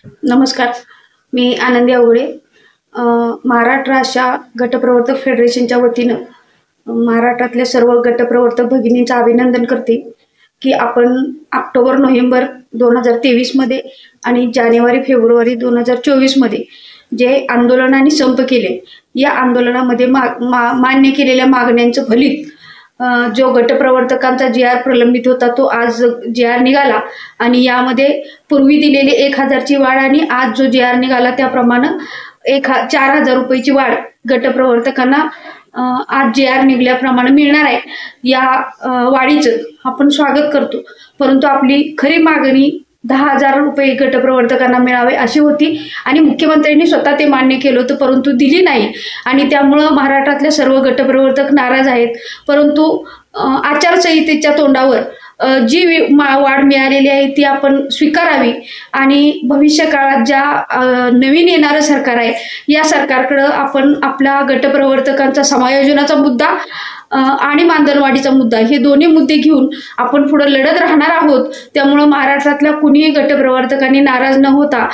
नमस्कार. मी आनंदी अवघडे. महाराष्ट्र अशा गटप्रवर्तक फेडरेशनच्या वतीनं महाराष्ट्रातल्या सर्व गटप्रवर्तक भगिनींचं अभिनंदन करते की आपण ऑक्टोबर-नोव्हेंबर 2023 मध्ये आणि जानेवारी-फेब्रुवारी 2024 मध्ये जे आंदोलन आणि संप केले, या आंदोलनामध्ये मान्य केलेल्या मागण्यांचं फलित जो गटप्रवर्तकांचा जी-आर प्रलंबित होता तो आज जी-आर निघाला आणि यामध्ये पूर्वी दिलेली 1000 ची वाढ आणि आज जो जी-आर निघाला त्याप्रमाणे 4000 रुपयाची वाढ गटप्रवर्तकांना आज जी-आर निघाल्याप्रमाणे मिळणार आहे. या वाढीचं आपण स्वागत करतो, परंतु आपली खरी मागणी 10,000 रुपये गटप्रवर्तकांना मिळावे अशी होती आणि मुख्यमंत्र्यांनी स्वतः ते मान्य केलं होतं, परंतु दिली नाही आणि त्यामुळं महाराष्ट्रातले सर्व गटप्रवर्तक नाराज आहेत. परंतु आचारसंहितेच्या तोंडावर जी वाढ मिळालेली आहे ती आपण स्वीकारावी आणि भविष्य काळात ज्या नवीन येणारं सरकार आहे या सरकारकडे आपण आपल्या गटप्रवर्तकांचा समायोजनाचा मुद्दा आणि मानधनवाढीचा मुद्दा हे दोन्ही मुद्दे घेऊन आपण पुढे लढत राहणार आहोत. त्यामुळे महाराष्ट्रातल्या कुणीही गटप्रवर्तकांनी नाराज न होता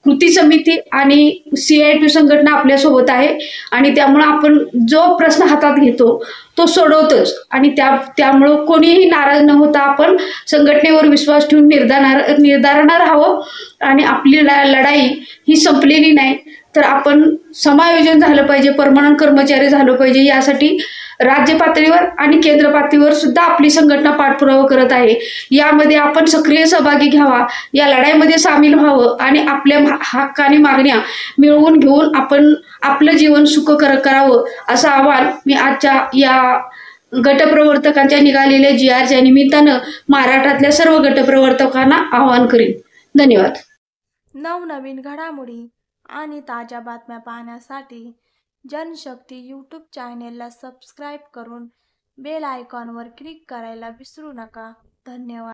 कृती समिती आणि CITU संघटना आपल्यासोबत आहे आणि त्यामुळे आपण जो प्रश्न हातात घेतो तो सोडवतोच आणि त्यामुळे कोणीही नाराज न होता आपण संघटनेवर विश्वास ठेवून निर्धारणार आहोत आणि आपली लढाई ही संपलेली नाही. तर आपण समायोजन झालं पाहिजे, परमनंट कर्मचारी झालं पाहिजे, यासाठी राज्य पातळीवर आणि केंद्र पातळीवर सुद्धा आपली संघटना पाठपुरावा करत आहे. यामध्ये आपण सक्रिय सहभागी घ्यावा, या लढाईमध्ये सामील व्हावं आणि आपल्या हक्क आणि मागण्या मिळवून घेऊन आपण आपलं जीवन सुख करावं असं आवाहन मी आजच्या या गटप्रवर्तकांच्या निघालेल्या जी-आरच्या निमित्तानं महाराष्ट्रातल्या सर्व गटप्रवर्तकांना आवाहन करीन. धन्यवाद. नवनवीन घडामोडी आणि ताज्या बातम्या पाहण्यासाठी जनशक्ती यूट्यूब चॅनेलला सबस्क्राईब करून बेल आयकॉनवर क्लिक करायला विसरू नका. धन्यवाद.